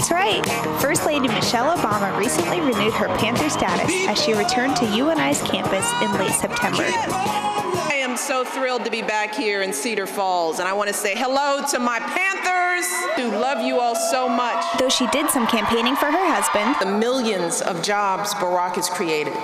That's right. First Lady Michelle Obama recently renewed her Panther status as she returned to UNI's campus in late September. I am so thrilled to be back here in Cedar Falls, and I want to say hello to my Panthers who love you all so much. Though she did some campaigning for her husband. The millions of jobs Barack has created.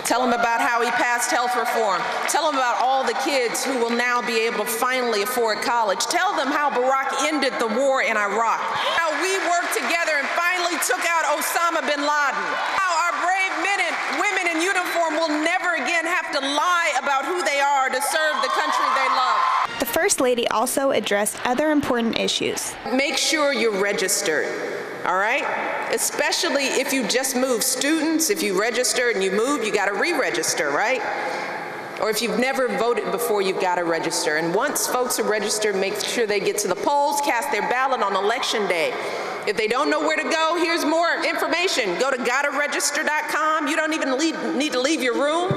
Tell him about how he passed health reform. Tell him about all the kids who will now be able to finally afford college. Tell them how Barack ended the war in Iraq. How we worked together and finally took out Osama bin Laden. How our brave men and women in uniform will never again have to lie about who they are to serve the country they love. The First Lady also addressed other important issues. Make sure you're registered, all right? Especially if you just moved. Students, if you registered and you moved, you got to re-register, right? Or if you've never voted before, you've got to register. And once folks are registered, make sure they get to the polls, cast their ballot on election day. If they don't know where to go, here's more information. Go to gottaregister.com. You don't even need to leave your room.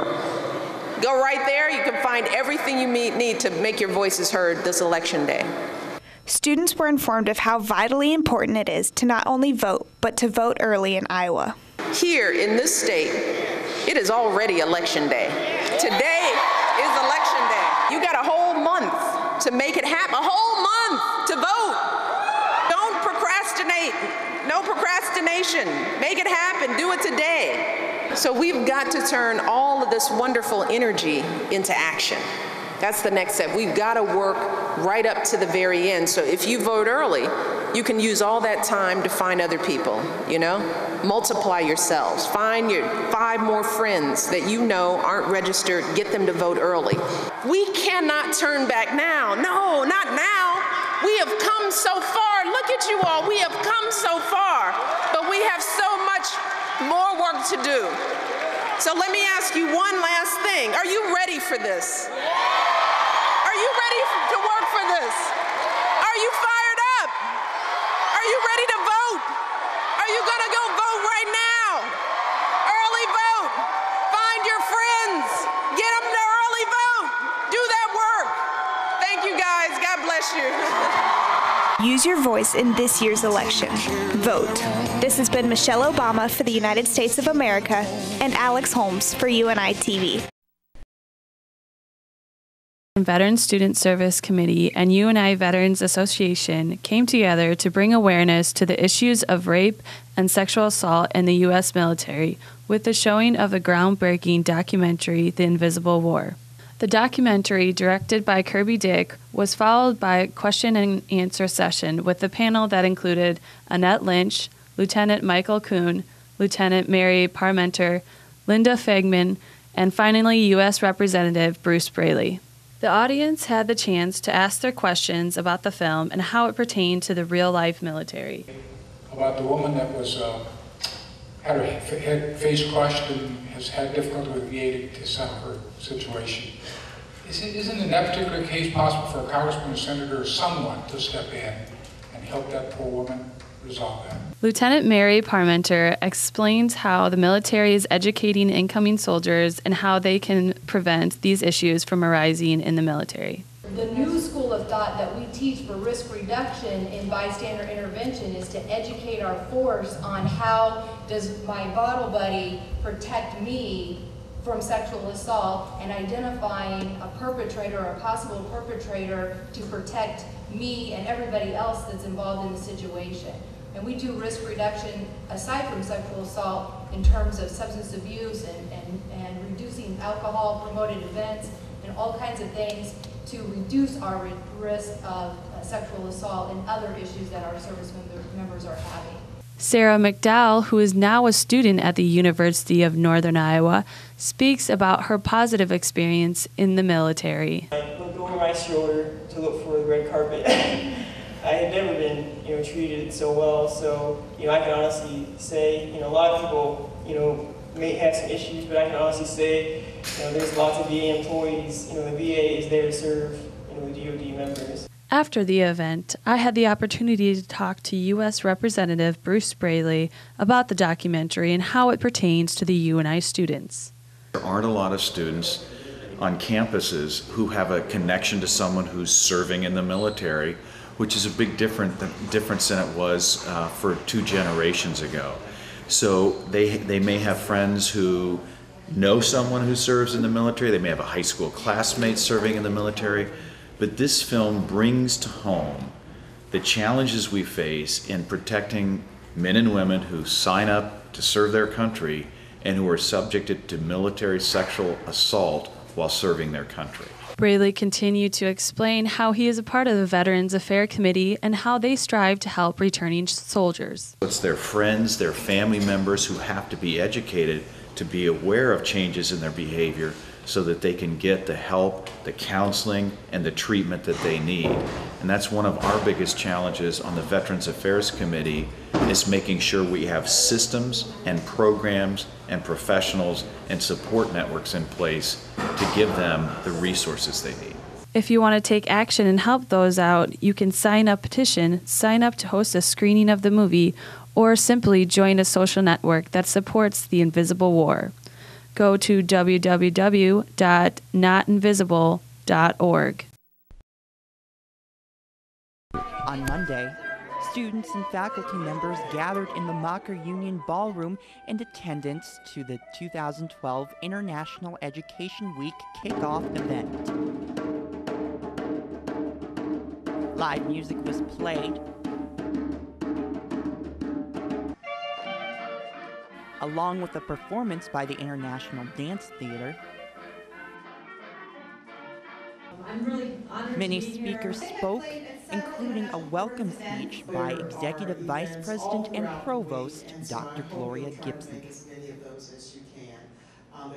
Go right there. You can find everything you need to make your voices heard this election day. Students were informed of how vitally important it is to not only vote, but to vote early in Iowa. Here in this state, it is already election day. Today is election day. You got a whole month to make it happen, a whole month to vote. Don't procrastinate. No procrastination. Make it happen. Do it today. So we've got to turn all of this wonderful energy into action. That's the next step. We've got to work right up to the very end. So if you vote early, you can use all that time to find other people, you know? Multiply yourselves. Find your 5 more friends that you know aren't registered. Get them to vote early. We cannot turn back now. No, not now. We have come so far. Look at you all. We have come so far. But we have so much more work to do. So let me ask you one last thing. Are you ready for this? Are you ready to work for this? Are you fired up? Are you ready to vote? Are you going to go vote right now? Early vote. Find your friends. Get them to early vote. Do that work. Thank you, guys. God bless you. Use your voice in this year's election. Vote. This has been Michelle Obama for the United States of America and Alex Holmes for UNITV. Veterans Student Service Committee and UNI Veterans Association came together to bring awareness to the issues of rape and sexual assault in the U.S. military with the showing of the groundbreaking documentary, The Invisible War. The documentary, directed by Kirby Dick, was followed by a question and answer session with a panel that included Annette Lynch, Lieutenant Michael Kuhn, Lieutenant Mary Parmenter, Linda Fagman, and finally U.S. Representative Bruce Braley. The audience had the chance to ask their questions about the film and how it pertained to the real-life military. About the woman that was had her face crushed and has had difficulty with VA to settle her situation. Isn't in that particular case possible for a congressman or senator or someone to step in and help that poor woman resolve that? Lieutenant Mary Parmenter explains how the military is educating incoming soldiers and how they can prevent these issues from arising in the military. The new school of thought that we teach for risk reduction in bystander intervention is to educate our force on how does my bottle buddy protect me from sexual assault and identifying a perpetrator or a possible perpetrator to protect me and everybody else that's involved in the situation. And we do risk reduction aside from sexual assault in terms of substance abuse and reducing alcohol promoted events and all kinds of things to reduce our risk of sexual assault and other issues that our service members are having. Sarah McDowell, who is now a student at the University of Northern Iowa, speaks about her positive experience in the military. I looked over my shoulder to look for the red carpet. I had never been, treated so well. So, I can honestly say, a lot of people, may have some issues, but I can honestly say, there's lots of VA employees. The VA is there to serve, the DoD members. After the event, I had the opportunity to talk to U.S. Representative Bruce Braley about the documentary and how it pertains to the UNI students. There aren't a lot of students on campuses who have a connection to someone who's serving in the military which is a big difference than it was for 2 generations ago. So they may have friends who know someone who serves in the military, they may have a high school classmate serving in the military, but this film brings to home the challenges we face in protecting men and women who sign up to serve their country and who are subjected to military sexual assault while serving their country. Reidy continued to explain how he is a part of the Veterans Affairs Committee and how they strive to help returning soldiers. It's their friends, their family members who have to be educated to be aware of changes in their behavior so that they can get the help, the counseling, and the treatment that they need. And that's one of our biggest challenges on the Veterans Affairs Committee, is making sure we have systems and programs and professionals and support networks in place to give them the resources they need. If you want to take action and help those out, you can sign a petition, sign up to host a screening of the movie, or simply join a social network that supports the invisible war. Go to www.notinvisible.org. On Monday, students and faculty members gathered in the Mocker Union Ballroom in attendance to the 2012 International Education Week kickoff event. Live music was played, along with a performance by the International Dance Theater. Many speakers spoke, including a welcome speech by Executive Vice President and Provost Dr. Gloria Gibson. As many of those as you can.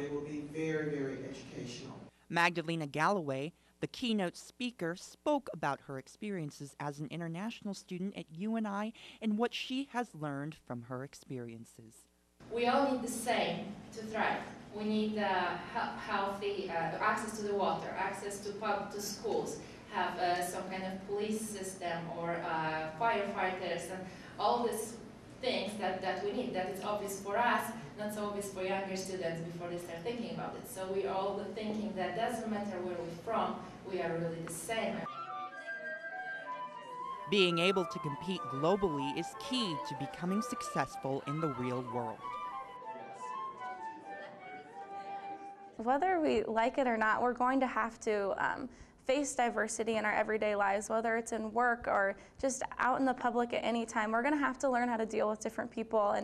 It will be very, very educational. Magdalena Galloway, the keynote speaker, spoke about her experiences as an international student at UNI and what she has learned from her experiences. We all need the same to thrive. We need healthy access to the water, access to schools, have some kind of police system or firefighters, and all these things that we need, that is obvious for us, not so obvious for younger students before they start thinking about it. So we're all thinking that doesn't matter where we're from, we are really the same. Being able to compete globally is key to becoming successful in the real world. Whether we like it or not, we're going to have to face diversity in our everyday lives, whether it's in work or just out in the public at any time. We're going to have to learn how to deal with different people.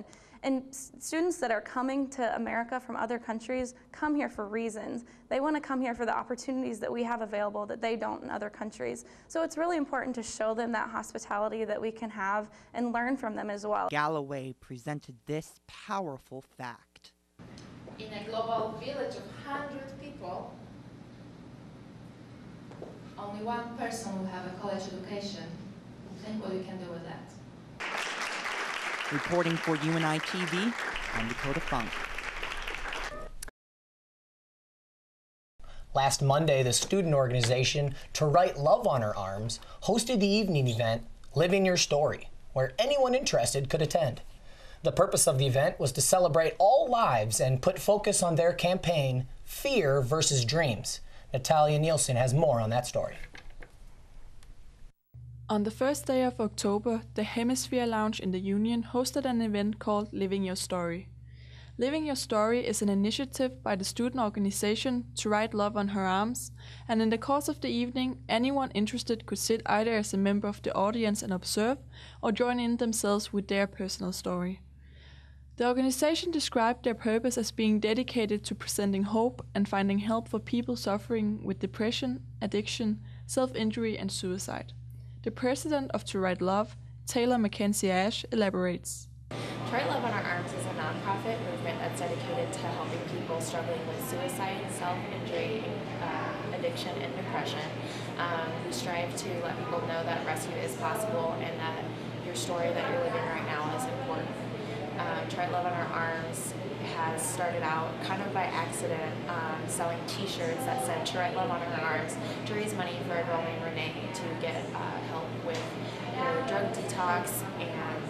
And students that are coming to America from other countries come here for reasons. They want to come here for the opportunities that we have available that they don't in other countries. So it's really important to show them that hospitality that we can have and learn from them as well. Galloway presented this powerful fact. In a global village of 100 people, only one person will have a college education. Think what we can do with that. Reporting for UNITV, I'm Dakota Funk. Last Monday, the student organization To Write Love on Her Arms hosted the evening event, Living Your Story, where anyone interested could attend. The purpose of the event was to celebrate all lives and put focus on their campaign, Fear versus Dreams. Natalia Nielsen has more on that story. On the first day of October, the Hemisphere Lounge in the Union hosted an event called Living Your Story. Living Your Story is an initiative by the student organization To Write Love on Her Arms, and in the course of the evening, anyone interested could sit either as a member of the audience and observe, or join in themselves with their personal story. The organization described their purpose as being dedicated to presenting hope and finding help for people suffering with depression, addiction, self-injury, and suicide. The president of To Write Love, Taylor Mackenzie Ash, elaborates. To Write Love on Our Arms is a nonprofit movement that's dedicated to helping people struggling with suicide, self-injury, addiction, and depression. We strive to let people know that rescue is possible and that your story that you're living right now is important. To Write Love on Our Arms has started out kind of by accident selling t-shirts that said To Write Love on Her Arms to raise money for a girl named Renee to get help with her drug detox and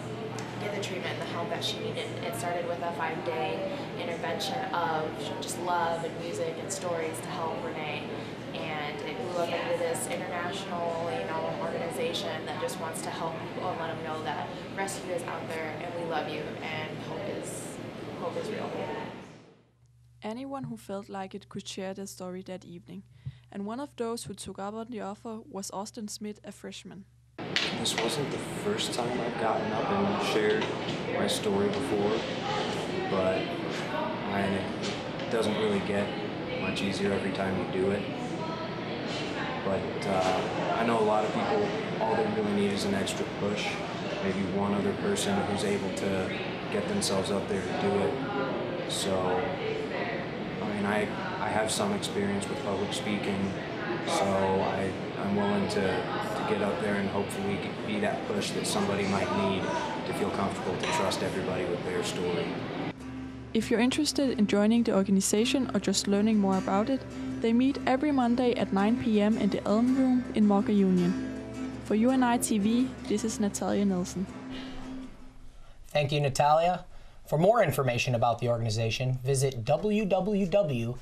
get the treatment and the help that she needed. It started with a 5-day intervention of just love and music and stories to help Renee, and it grew look into this international, organization that just wants to help people and let them know that rescue is out there and we love you and hope is real. Anyone who felt like it could share their story that evening, and one of those who took up on the offer was Austin Smith, a freshman. This wasn't the first time I've gotten up and shared my story before, but it doesn't really get much easier every time you do it. But I know a lot of people, all they really need is an extra push, maybe one other person who's able to get themselves up there to do it. So, I have some experience with public speaking, so I'm willing to get up there and hopefully be that push that somebody might need to feel comfortable to trust everybody with their story. If you're interested in joining the organization or just learning more about it, they meet every Monday at 9 p.m. in the Elm Room in Mocker Union. For UNITV, this is Natalia Nielsen. Thank you, Natalia. For more information about the organization, visit www.twloha.com.